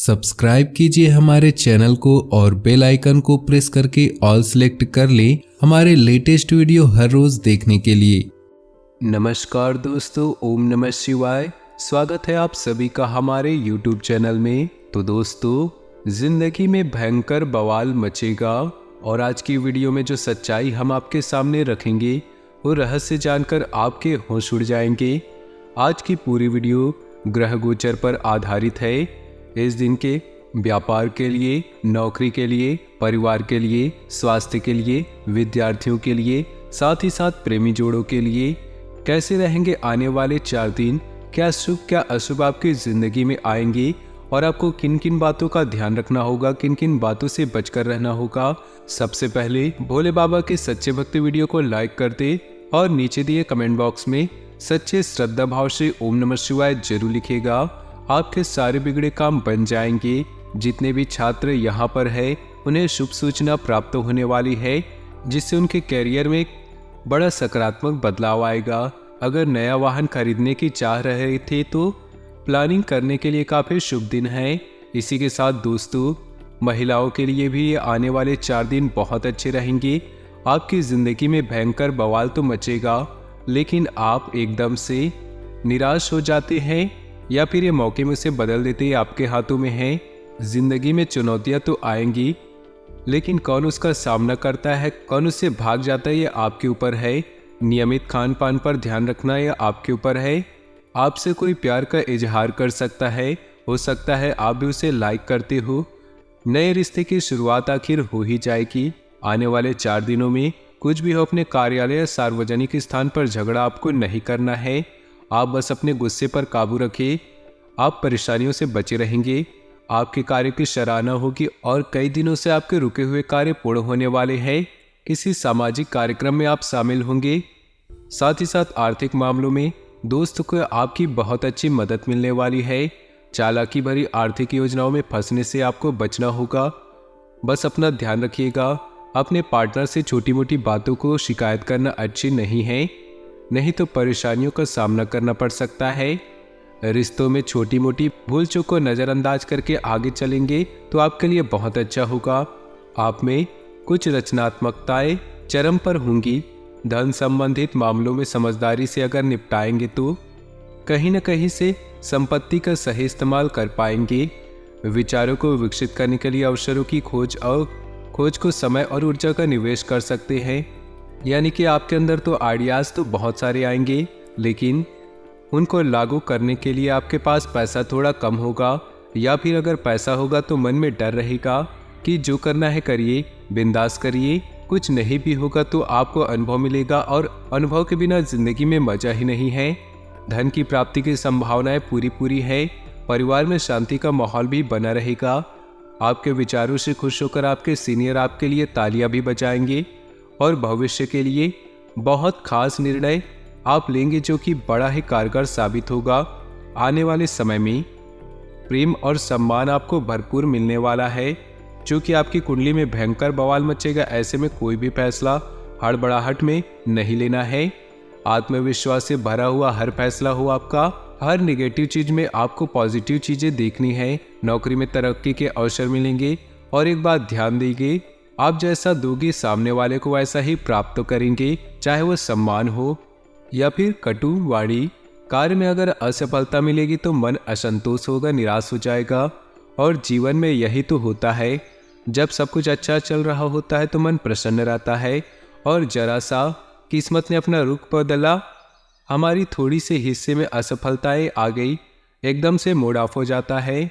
Subscribe कीजिए हमारे channel को और बेल आइकन को प्रेस करके ऑल सेलेक्ट कर लें हमारे लेटेस्ट वीडियो हर रोज देखने के लिए। नमस्कार दोस्तों, ओम नमः शिवाय। स्वागत है आप सभी का हमारे YouTube चैनल में। तो दोस्तों, जिंदगी में भयंकर बवाल मचेगा और आज की वीडियो में जो सच्चाई हम आपके सामने रखेंगे वो रहस्य जानकर आपके होश उड़ जाएंगे। आज की पूरी वीडियो ग्रह गोचर पर आधारित है। इस दिन के व्यापार के लिए, नौकरी के लिए, परिवार के लिए, स्वास्थ्य के लिए, विद्यार्थियों के लिए, साथ ही साथ प्रेमी जोड़ों के लिए कैसे रहेंगे आने वाले 4 दिन, क्या शुभ क्या अशुभ आपकी जिंदगी में आएंगे और आपको किन किन बातों का ध्यान रखना होगा, किन किन बातों से बचकर रहना होगा। सबसे पहले भोले बाबा के सच्चे भक्ति वीडियो को लाइक कर दे और नीचे दिए कमेंट बॉक्स में सच्चे श्रद्धा भाव से ओम नमः शिवाय जरूर लिखेगा। आपके सारे बिगड़े काम बन जाएंगे। जितने भी छात्र यहाँ पर है उन्हें शुभ सूचना प्राप्त होने वाली है, जिससे उनके कैरियर में एक बड़ा सकारात्मक बदलाव आएगा। अगर नया वाहन खरीदने की चाह रहे थे तो प्लानिंग करने के लिए काफ़ी शुभ दिन है। इसी के साथ दोस्तों, महिलाओं के लिए भी ये आने वाले 4 दिन बहुत अच्छे रहेंगे। आपकी ज़िंदगी में भयंकर बवाल तो मचेगा, लेकिन आप एकदम से निराश हो जाते हैं या फिर ये मौके में उसे बदल देते हैं, आपके हाथों में है। जिंदगी में चुनौतियां तो आएंगी, लेकिन कौन उसका सामना करता है, कौन उससे भाग जाता है, ये आपके ऊपर है। नियमित खान पान पर ध्यान रखना ये आपके ऊपर है। आपसे कोई प्यार का इजहार कर सकता है, हो सकता है आप भी उसे लाइक करते हो। नए रिश्ते की शुरुआत आखिर हो ही जाएगी। आने वाले 4 दिनों में कुछ भी हो, अपने कार्यालय या सार्वजनिक स्थान पर झगड़ा आपको नहीं करना है। आप बस अपने गुस्से पर काबू रखिए। आप परेशानियों से बचे रहेंगे। आपके कार्य की सराहना होगी और कई दिनों से आपके रुके हुए कार्य पूर्ण होने वाले हैं। किसी सामाजिक कार्यक्रम में आप शामिल होंगे। साथ ही साथ आर्थिक मामलों में दोस्त को आपकी बहुत अच्छी मदद मिलने वाली है। चालाकी भरी आर्थिक योजनाओं में फंसने से आपको बचना होगा। बस अपना ध्यान रखिएगा। अपने पार्टनर से छोटी मोटी बातों को शिकायत करना अच्छी नहीं है, नहीं तो परेशानियों का सामना करना पड़ सकता है। रिश्तों में छोटी मोटी भूल चूक को नज़रअंदाज करके आगे चलेंगे तो आपके लिए बहुत अच्छा होगा। आप में कुछ रचनात्मकताएं चरम पर होंगी। धन संबंधित मामलों में समझदारी से अगर निपटाएंगे तो कहीं न कहीं से संपत्ति का सही इस्तेमाल कर पाएंगे। विचारों को विकसित करने के लिए अवसरों की खोज को समय और ऊर्जा का निवेश कर सकते हैं। यानी कि आपके अंदर तो आइडियाज़ तो बहुत सारे आएंगे, लेकिन उनको लागू करने के लिए आपके पास पैसा थोड़ा कम होगा, या फिर अगर पैसा होगा तो मन में डर रहेगा कि जो करना है करिए, बिंदास करिए। कुछ नहीं भी होगा तो आपको अनुभव मिलेगा और अनुभव के बिना जिंदगी में मजा ही नहीं है। धन की प्राप्ति की संभावनाएं पूरी है। परिवार में शांति का माहौल भी बना रहेगा। आपके विचारों से खुश होकर आपके सीनियर आपके लिए तालियां भी बजाएंगे और भविष्य के लिए बहुत खास निर्णय आप लेंगे जो कि बड़ा ही कारगर साबित होगा। आने वाले समय में प्रेम और सम्मान आपको भरपूर मिलने वाला है, जो कि आपकी कुंडली में भयंकर बवाल मचेगा। ऐसे में कोई भी फैसला हड़बड़ाहट में नहीं लेना है। आत्मविश्वास से भरा हुआ हर फैसला हो आपका। हर नेगेटिव चीज में आपको पॉजिटिव चीजें देखनी है। नौकरी में तरक्की के अवसर मिलेंगे और एक बात ध्यान दीजिए, आप जैसा दोगे सामने वाले को वैसा ही प्राप्त करेंगे, चाहे वो सम्मान हो या फिर कटु वाणी। कार्य में अगर असफलता मिलेगी तो मन असंतोष होगा, निराश हो जाएगा। और जीवन में यही तो होता है, जब सब कुछ अच्छा चल रहा होता है तो मन प्रसन्न रहता है, और जरा सा किस्मत ने अपना रुख बदला, हमारी थोड़ी से हिस्से में असफलताएं आ गई, एकदम से मूड ऑफ हो जाता है।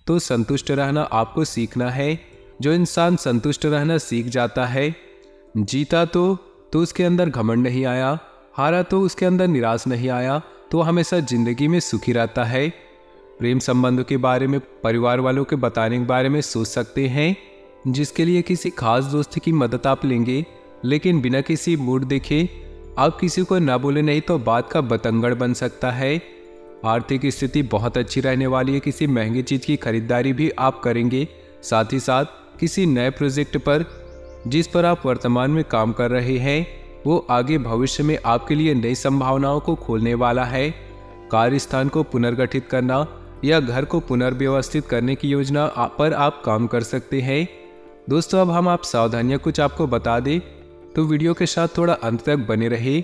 तो संतुष्ट रहना आपको सीखना है। जो इंसान संतुष्ट रहना सीख जाता है, जीता तो उसके अंदर घमंड नहीं आया, हारा तो उसके अंदर निराश नहीं आया, तो हमेशा जिंदगी में सुखी रहता है। प्रेम संबंधों के बारे में परिवार वालों के बताने के बारे में सोच सकते हैं, जिसके लिए किसी खास दोस्त की मदद आप लेंगे, लेकिन बिना किसी मूड देखे आप किसी को ना बोले, नहीं तो बात का बतंगड़ बन सकता है। आर्थिक स्थिति बहुत अच्छी रहने वाली है। किसी महंगी चीज की खरीदारी भी आप करेंगे। साथ ही साथ किसी नए प्रोजेक्ट पर जिस पर आप वर्तमान में काम कर रहे हैं, वो आगे भविष्य में आपके लिए नई संभावनाओं को खोलने वाला है। कार्य स्थान को पुनर्गठित करना या घर को पुनर्व्यवस्थित करने की योजना पर आप काम कर सकते हैं। दोस्तों, अब हम आप सावधानियां कुछ आपको बता दें तो वीडियो के साथ थोड़ा अंत तक बने रहे।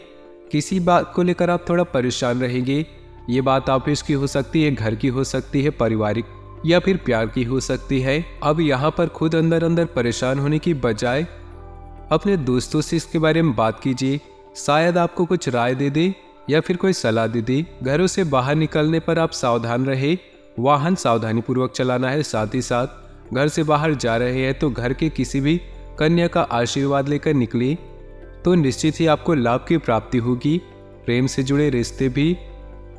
किसी बात को लेकर आप थोड़ा परेशान रहेंगे, ये बात ऑफिस की हो सकती है, घर की हो सकती है, पारिवारिक या फिर प्यार की हो सकती है। अब यहाँ पर खुद अंदर अंदर परेशान होने की बजाय अपने दोस्तों से इसके बारे में बात कीजिए, शायद आपको कुछ राय दे दे या फिर कोई सलाह दे दे। घरों से बाहर निकलने पर आप सावधान रहे, वाहन सावधानी पूर्वक चलाना है। साथ ही साथ घर से बाहर जा रहे हैं तो घर के किसी भी कन्या का आशीर्वाद लेकर निकले तो निश्चित ही आपको लाभ की प्राप्ति होगी। प्रेम से जुड़े रिश्ते भी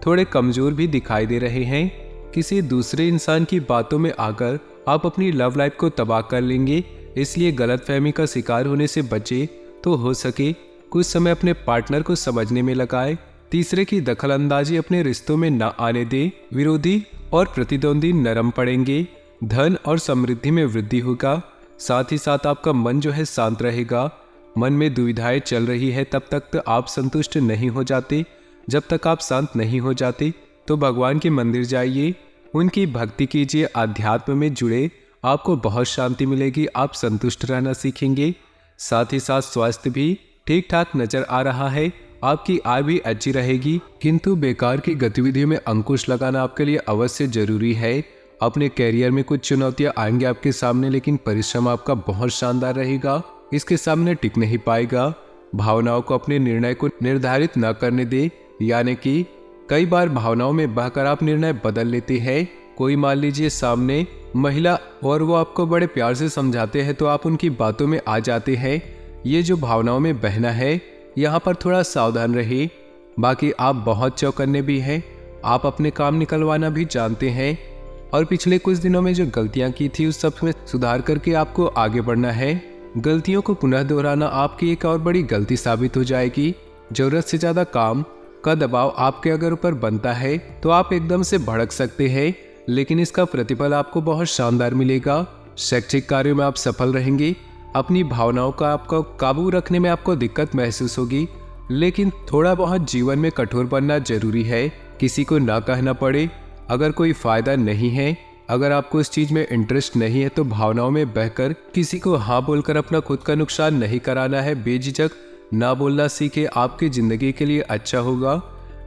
थोड़े कमजोर भी दिखाई दे रहे हैं। किसी दूसरे इंसान की बातों में आकर आप अपनी लव लाइफ को तबाह कर लेंगे, इसलिए गलतफहमी का शिकार होने से बचे तो हो सके कुछ समय अपने पार्टनर को समझने में लगाए। तीसरे की दखलंदाजी अपने रिश्तों में न आने दे। विरोधी और प्रतिद्वंदी नरम पड़ेंगे, धन और समृद्धि में वृद्धि होगा। साथ ही साथ आपका मन जो है शांत रहेगा। मन में दुविधाएं चल रही है तब तक तो आप संतुष्ट नहीं हो जाते। जब तक आप शांत नहीं हो जाते तो भगवान के मंदिर जाइए, उनकी भक्ति कीजिए, अध्यात्म में जुड़े, आपको बहुत शांति मिलेगी, आप संतुष्ट रहना सीखेंगे। साथ ही साथ स्वास्थ्य भी ठीक ठाक नजर आ रहा है, आपकी आय भी अच्छी रहेगी, किंतु बेकार की गतिविधियों में अंकुश लगाना आपके लिए अवश्य जरूरी है। अपने कैरियर में कुछ चुनौतियां आएंगी आपके सामने, लेकिन परिश्रम आपका बहुत शानदार रहेगा, इसके सामने टिक नहीं पाएगा। भावनाओं को अपने निर्णय को निर्धारित न करने दे, यानी कि कई बार भावनाओं में बहकर आप निर्णय बदल लेते हैं। कोई मान लीजिए सामने महिला और वो आपको बड़े प्यार से समझाते हैं तो आप उनकी बातों में आ जाते हैं। ये जो भावनाओं में बहना है, यहाँ पर थोड़ा सावधान रहिए। बाकी आप बहुत चौकन्ने भी हैं, आप अपने काम निकलवाना भी जानते हैं और पिछले कुछ दिनों में जो गलतियां की थी उस सब में सुधार करके आपको आगे बढ़ना है। गलतियों को पुनः दोहराना आपकी एक और बड़ी गलती साबित हो जाएगी। जरूरत से ज्यादा काम का दबाव आपके अगर ऊपर बनता है तो आप एकदम से भड़क सकते हैं, लेकिन इसका प्रतिफल आपको बहुत शानदार मिलेगा। शैक्षिक कार्यों में आप सफल रहेंगे। अपनी भावनाओं का आपको काबू रखने में आपको दिक्कत महसूस होगी, लेकिन थोड़ा बहुत जीवन में कठोर बनना जरूरी है। किसी को ना कहना पड़े, अगर कोई फायदा नहीं है, अगर आपको इस चीज में इंटरेस्ट नहीं है तो भावनाओं में बहकर किसी को हाँ बोलकर अपना खुद का नुकसान नहीं कराना है। बेझिझक ना बोलना सीखे, आपकी जिंदगी के लिए अच्छा होगा।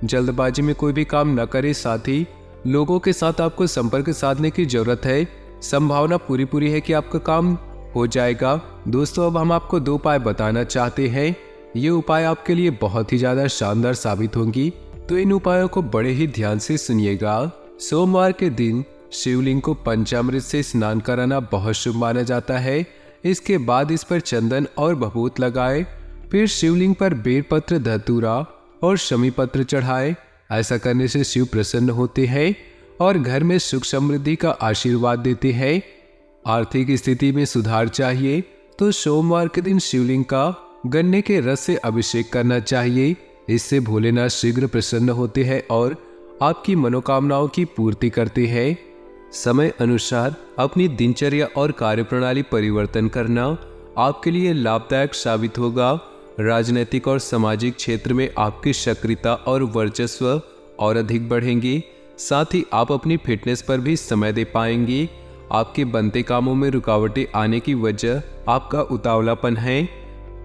जल्दबाजी में कोई भी काम न करे। साथ ही लोगों के साथ आपको संपर्क साधने की जरूरत है। संभावना पूरी है कि आपका काम हो जाएगा। दोस्तों, अब हम आपको 2 उपाय बताना चाहते हैं। ये उपाय आपके लिए बहुत ही ज्यादा शानदार साबित होंगी, तो इन उपायों को बड़े ही ध्यान से सुनिएगा। सोमवार के दिन शिवलिंग को पंचामृत से स्नान कराना बहुत शुभ माना जाता है। इसके बाद इस पर चंदन और भभूत लगाए, फिर शिवलिंग पर बेलपत्र, धतूरा और शमी पत्र चढ़ाए। ऐसा करने से शिव प्रसन्न होते हैं और घर में सुख समृद्धि का आशीर्वाद देते हैं। आर्थिक स्थिति में सुधार चाहिए तो सोमवार के दिन शिवलिंग का गन्ने के रस से अभिषेक करना चाहिए। इससे भोलेनाथ शीघ्र प्रसन्न होते हैं और आपकी मनोकामनाओं की पूर्ति करते हैं। समय अनुसार अपनी दिनचर्या और कार्यप्रणाली परिवर्तन करना आपके लिए लाभदायक साबित होगा। राजनीतिक और सामाजिक क्षेत्र में आपकी सक्रियता और वर्चस्व और अधिक बढ़ेंगे। साथ ही आप अपनी फिटनेस पर भी समय दे पाएंगे। आपके बनते कामों में रुकावटें आने की वजह आपका उतावलापन है।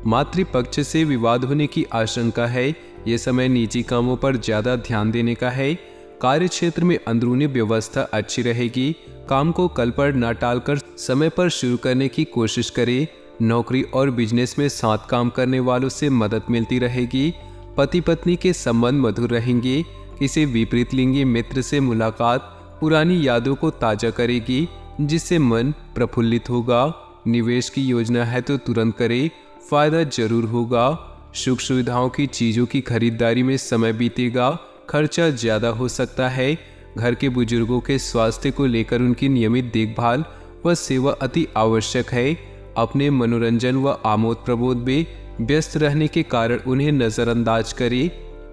मातृपक्ष से विवाद होने की आशंका है। ये समय निजी कामों पर ज्यादा ध्यान देने का है। कार्य क्षेत्र में अंदरूनी व्यवस्था अच्छी रहेगी। काम को कल पर न टालकर समय पर शुरू करने की कोशिश करें। नौकरी और बिजनेस में साथ काम करने वालों से मदद मिलती रहेगी। पति पत्नी के संबंध मधुर रहेंगे। किसी विपरीत लिंगी मित्र से मुलाकात पुरानी यादों को ताजा करेगी, जिससे मन प्रफुल्लित होगा। निवेश की योजना है तो तुरंत करें, फायदा जरूर होगा। सुख सुविधाओं की चीजों की खरीदारी में समय बीतेगा, खर्चा ज्यादा हो सकता है। घर के बुजुर्गों के स्वास्थ्य को लेकर उनकी नियमित देखभाल व सेवा अति आवश्यक है। अपने मनोरंजन व आमोद प्रमोद में व्यस्त रहने के कारण उन्हें नजरअंदाज करें।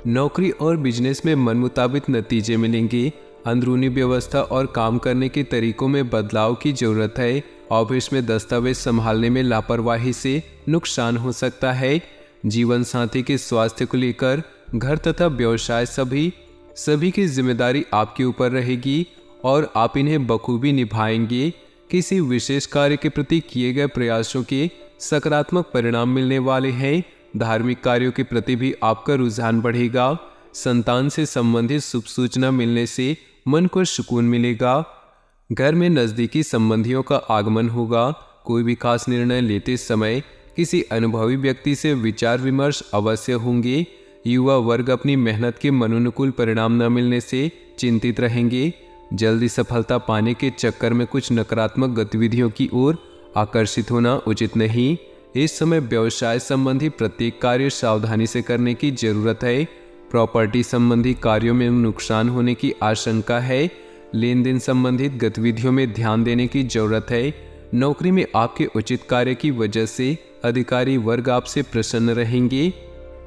नौकरी और बिजनेस में मन मुताबिक नतीजे मिलेंगे। अंदरूनी व्यवस्था और काम करने के तरीकों में बदलाव की जरूरत है। ऑफिस में दस्तावेज संभालने में लापरवाही से नुकसान हो सकता है। जीवन साथी के स्वास्थ्य को लेकर घर तथा व्यवसाय सभी की जिम्मेदारी आपके ऊपर रहेगी और आप इन्हें बखूबी निभाएंगे। किसी विशेष कार्य के प्रति किए गए प्रयासों के सकारात्मक परिणाम मिलने वाले हैं। धार्मिक कार्यों के प्रति भी आपका रुझान बढ़ेगा। संतान से संबंधित शुभ सूचना मिलने से मन को सुकून मिलेगा। घर में नज़दीकी संबंधियों का आगमन होगा। कोई भी खास निर्णय लेते समय किसी अनुभवी व्यक्ति से विचार विमर्श अवश्य होंगे। युवा वर्ग अपनी मेहनत के मनोनुकूल परिणाम न मिलने से चिंतित रहेंगे। जल्दी सफलता पाने के चक्कर में कुछ नकारात्मक गतिविधियों की ओर आकर्षित होना उचित नहीं। इस समय व्यवसाय संबंधी प्रत्येक कार्य सावधानी से करने की जरूरत है। प्रॉपर्टी संबंधी कार्यों में नुकसान होने की आशंका है। लेन देन संबंधित गतिविधियों में ध्यान देने की जरूरत है। नौकरी में आपके उचित कार्य की वजह से अधिकारी वर्ग आपसे प्रसन्न रहेंगे।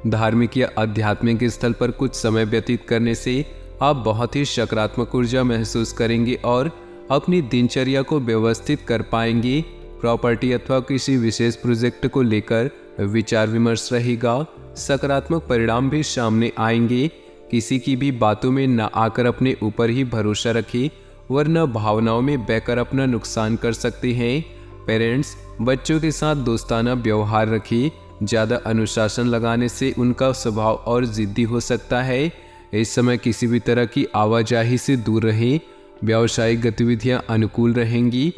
धार्मिक या आध्यात्मिक स्थल पर कुछ समय व्यतीत करने से आप बहुत ही सकारात्मक ऊर्जा महसूस करेंगे और अपनी दिनचर्या को व्यवस्थित कर पाएंगे। प्रॉपर्टी अथवा किसी विशेष प्रोजेक्ट को लेकर विचार विमर्श रहेगा। सकारात्मक परिणाम भी सामने आएंगे। किसी की भी बातों में न आकर अपने ऊपर ही भरोसा रखें, वरना भावनाओं में बहकर अपना नुकसान कर सकते हैं। पेरेंट्स, बच्चों के साथ दोस्ताना व्यवहार रखें। ज़्यादा अनुशासन लगाने से उनका स्वभाव और जिद्दी हो सकता है। इस समय किसी भी तरह की आवाजाही से दूर रहें। व्यावसायिक गतिविधियां अनुकूल रहेंगी।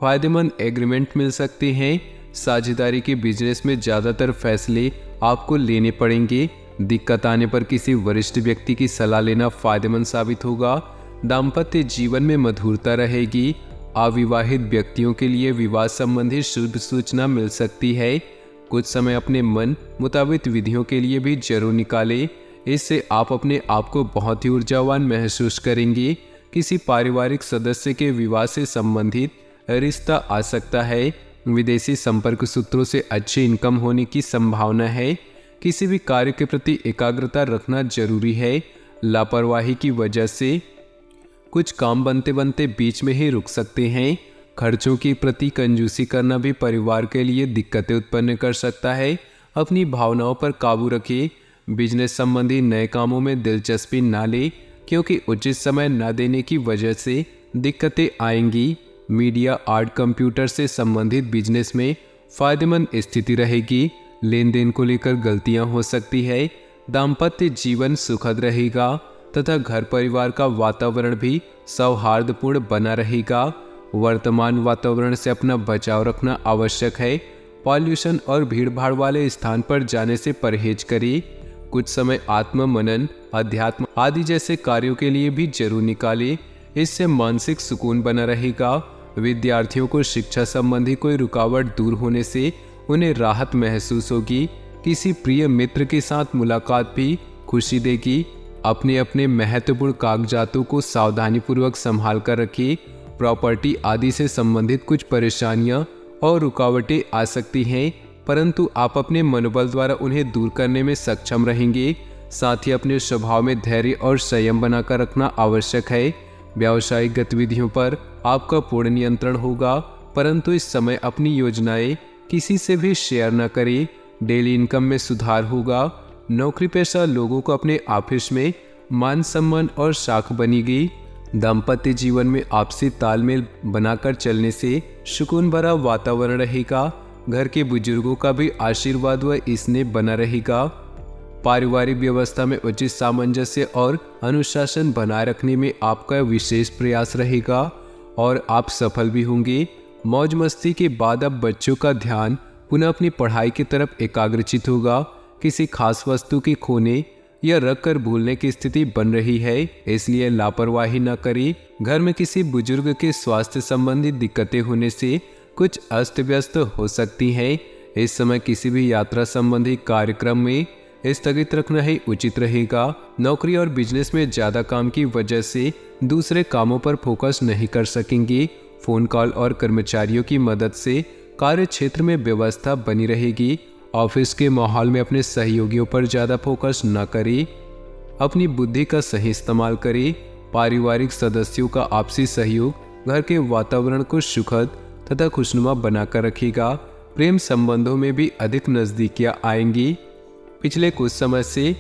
फायदेमंद एग्रीमेंट मिल सकते हैं। साझेदारी के बिजनेस में ज़्यादातर फैसले आपको लेने पड़ेंगे। दिक्कत आने पर किसी वरिष्ठ व्यक्ति की सलाह लेना फायदेमंद साबित होगा। दाम्पत्य जीवन में मधुरता रहेगी। अविवाहित व्यक्तियों के लिए विवाह संबंधी शुभ सूचना मिल सकती है। कुछ समय अपने मन मुताबिक विधियों के लिए भी जरूर निकालें। इससे आप अपने आप को बहुत ही ऊर्जावान महसूस करेंगे। किसी पारिवारिक सदस्य के विवाह से संबंधित रिश्ता आ सकता है। विदेशी संपर्क सूत्रों से अच्छी इनकम होने की संभावना है। किसी भी कार्य के प्रति एकाग्रता रखना जरूरी है। लापरवाही की वजह से कुछ काम बनते बनते बीच में ही रुक सकते हैं। खर्चों के प्रति कंजूसी करना भी परिवार के लिए दिक्कतें उत्पन्न कर सकता है। अपनी भावनाओं पर काबू रखें। बिजनेस संबंधी नए कामों में दिलचस्पी ना लें, क्योंकि उचित समय न देने की वजह से दिक्कतें आएंगी। मीडिया, आर्ट, कंप्यूटर से संबंधित बिजनेस में फायदेमंद स्थिति रहेगी। लेन देन को लेकर गलतियां हो सकती है। दाम्पत्य जीवन सुखद रहेगा तथा घर परिवार का वातावरण भी सौहार्दपूर्ण बना रहेगा। वर्तमान वातावरण से अपना बचाव रखना आवश्यक है। पॉल्यूशन और भीड़भाड़ वाले स्थान पर जाने से परहेज करें। कुछ समय आत्म मनन, अध्यात्म आदि जैसे कार्यों के लिए भी जरूर निकालें। इससे मानसिक सुकून बना रहेगा। विद्यार्थियों को शिक्षा संबंधी कोई रुकावट दूर होने से उन्हें राहत महसूस होगी। किसी प्रिय मित्र के साथ मुलाकात भी खुशी देगी। अपने अपने महत्वपूर्ण कागजातों को सावधानीपूर्वक संभाल कर रखिए। प्रॉपर्टी आदि से संबंधित कुछ परेशानियां और रुकावटें आ सकती हैं, परंतु आप अपने मनोबल द्वारा उन्हें दूर करने में सक्षम रहेंगे। साथ ही अपने स्वभाव में धैर्य और संयम बनाकर रखना आवश्यक है। व्यावसायिक गतिविधियों पर आपका पूर्ण नियंत्रण होगा, परंतु इस समय अपनी योजनाएं किसी से भी शेयर न करें। डेली इनकम में सुधार होगा। नौकरी पेशा लोगों को अपने ऑफिस में मान सम्मान और साख बनेगी। दाम्पत्य जीवन में आपसी तालमेल बनाकर चलने से सुकून भरा वातावरण रहेगा। घर के बुजुर्गों का भी आशीर्वाद व स्नेह बना रहेगा। पारिवारिक व्यवस्था में उचित सामंजस्य और अनुशासन बनाए रखने में आपका विशेष प्रयास रहेगा और आप सफल भी होंगे। मौज मस्ती के बाद अब बच्चों का ध्यान पुनः अपनी पढ़ाई की तरफ एकाग्रचित होगा। किसी खास वस्तु की खोने या रख कर भूलने की स्थिति बन रही है, इसलिए लापरवाही न करें। घर में किसी बुजुर्ग के स्वास्थ्य संबंधी दिक्कतें होने से कुछ अस्त व्यस्त हो सकती हैं। इस समय किसी भी यात्रा संबंधी कार्यक्रम में स्थगित रखना ही उचित रहेगा। नौकरी और बिजनेस में ज़्यादा काम की वजह से दूसरे कामों पर फोकस नहीं कर सकेंगे। फोन कॉल और कर्मचारियों की मदद से कार्य क्षेत्र में व्यवस्था बनी रहेगी। ऑफिस के माहौल में अपने सहयोगियों पर ज़्यादा फोकस न करें। अपनी बुद्धि का सही इस्तेमाल करें। पारिवारिक सदस्यों का आपसी सहयोग घर के वातावरण को सुखद तथा खुशनुमा बनाकर रखेगा। प्रेम संबंधों में भी अधिक नज़दीकियाँ आएंगी। पिछले कुछ समय से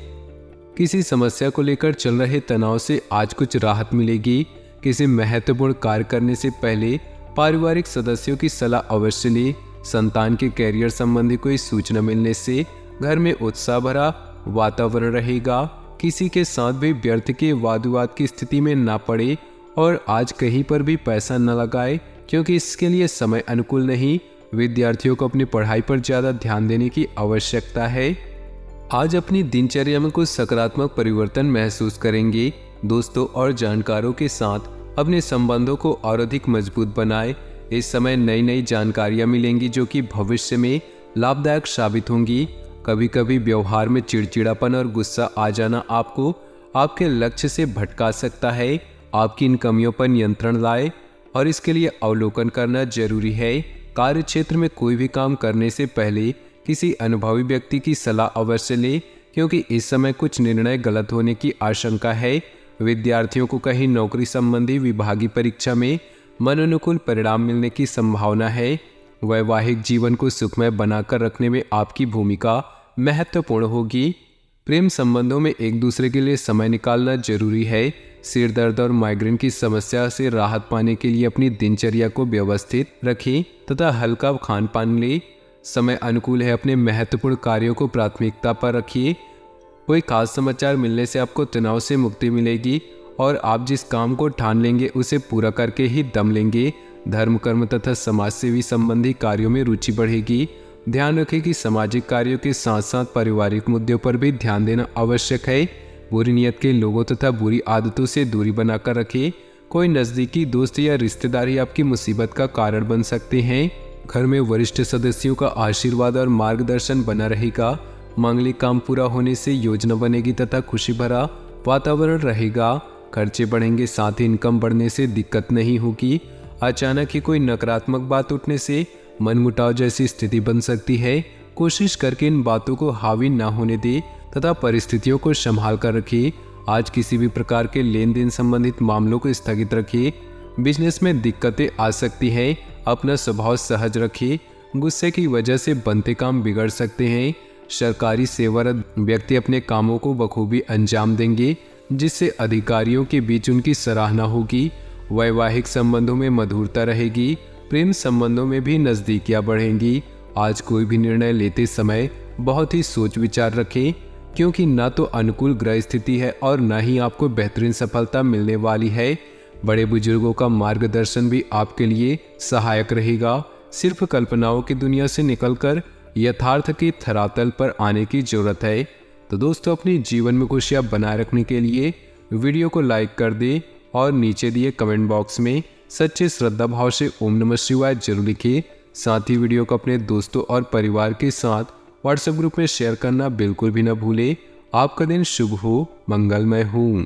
किसी समस्या को लेकर चल रहे तनाव से आज कुछ राहत मिलेगी। किसी महत्वपूर्ण कार्य करने से पहले पारिवारिक सदस्यों की सलाह अवश्य लें। संतान के कैरियर संबंधी कोई सूचना मिलने से घर में उत्साह भरा वातावरण रहेगा। किसी के साथ भी व्यर्थ के वाद विवाद की स्थिति में ना पड़े और आज कहीं पर भी पैसा न लगाए, क्योंकि इसके लिए समय अनुकूल नहीं। विद्यार्थियों को अपनी पढ़ाई पर ज़्यादा ध्यान देने की आवश्यकता है। आज अपनी दिनचर्या में कुछ सकारात्मक परिवर्तन महसूस करेंगे। दोस्तों और जानकारों के साथ अपने संबंधों को और अधिक मजबूत बनाएं। इस समय नई नई जानकारियां मिलेंगी जो कि भविष्य में लाभदायक साबित होंगी। कभी कभी व्यवहार में चिड़चिड़ापन और गुस्सा आ जाना आपको आपके लक्ष्य से भटका सकता है। आपकी इन कमियों पर नियंत्रण लाए और इसके लिए अवलोकन करना जरूरी है। कार्य क्षेत्र में कोई भी काम करने से पहले किसी अनुभवी व्यक्ति की सलाह अवश्य लें, क्योंकि इस समय कुछ निर्णय गलत होने की आशंका है। विद्यार्थियों को कहीं नौकरी संबंधी विभागीय परीक्षा में मनोनुकूल परिणाम मिलने की संभावना है। वैवाहिक जीवन को सुखमय बनाकर रखने में आपकी भूमिका महत्वपूर्ण होगी। प्रेम संबंधों में एक दूसरे के लिए समय निकालना जरूरी है। सिर दर्द और माइग्रेन की समस्या से राहत पाने के लिए अपनी दिनचर्या को व्यवस्थित रखें तथा हल्का खान पान लें। समय अनुकूल है, अपने महत्वपूर्ण कार्यों को प्राथमिकता पर रखिए। कोई खास समाचार मिलने से आपको तनाव से मुक्ति मिलेगी और आप जिस काम को ठान लेंगे उसे पूरा करके ही दम लेंगे। धर्म कर्म तथा समाज सेवी संबंधी कार्यों में रुचि बढ़ेगी। ध्यान रखें कि सामाजिक कार्यों के साथ साथ पारिवारिक मुद्दों पर भी ध्यान देना आवश्यक है। बुरी नीयत के लोगों तथा बुरी आदतों से दूरी बनाकर रखें। कोई नज़दीकी दोस्त या रिश्तेदार ही आपकी मुसीबत का कारण बन सकते हैं। घर में वरिष्ठ सदस्यों का आशीर्वाद और मार्गदर्शन बना रहेगा। मांगलिक काम पूरा होने से योजना बनेगी तथा खुशी भरा वातावरण रहेगा। खर्चे बढ़ेंगे, साथ ही इनकम बढ़ने से दिक्कत नहीं होगी। अचानक ही कोई नकारात्मक बात उठने से मनमुटाव जैसी स्थिति बन सकती है। कोशिश करके इन बातों को हावी ना होने दे तथा परिस्थितियों को संभाल कर रखिए। आज किसी भी प्रकार के लेन देन संबंधित मामलों को स्थगित रखिए। बिजनेस में दिक्कतें आ सकती हैं, अपना स्वभाव सहज रखिए। गुस्से की वजह से बनते काम बिगड़ सकते हैं। सरकारी सेवारत व्यक्ति अपने कामों को बखूबी अंजाम देंगे, जिससे अधिकारियों के बीच उनकी सराहना होगी। वैवाहिक संबंधों में मधुरता रहेगी। प्रेम संबंधों में भी नज़दीकियां बढ़ेंगी। आज कोई भी निर्णय लेते समय बहुत ही सोच विचार रखें, क्योंकि ना तो अनुकूल ग्रह स्थिति है और न ही आपको बेहतरीन सफलता मिलने वाली है। बड़े बुजुर्गों का मार्गदर्शन भी आपके लिए सहायक रहेगा। सिर्फ कल्पनाओं की दुनिया से निकलकर यथार्थ के धरातल पर आने की जरूरत है। तो दोस्तों, अपने जीवन में खुशियां बनाए रखने के लिए वीडियो को लाइक कर दें और नीचे दिए कमेंट बॉक्स में सच्चे श्रद्धा भाव से ओम नमः शिवाय जरूर लिखें। साथ ही वीडियो को अपने दोस्तों और परिवार के साथ व्हाट्सएप ग्रुप में शेयर करना बिल्कुल भी न भूलें। आपका दिन शुभ हो, मंगलमय हो।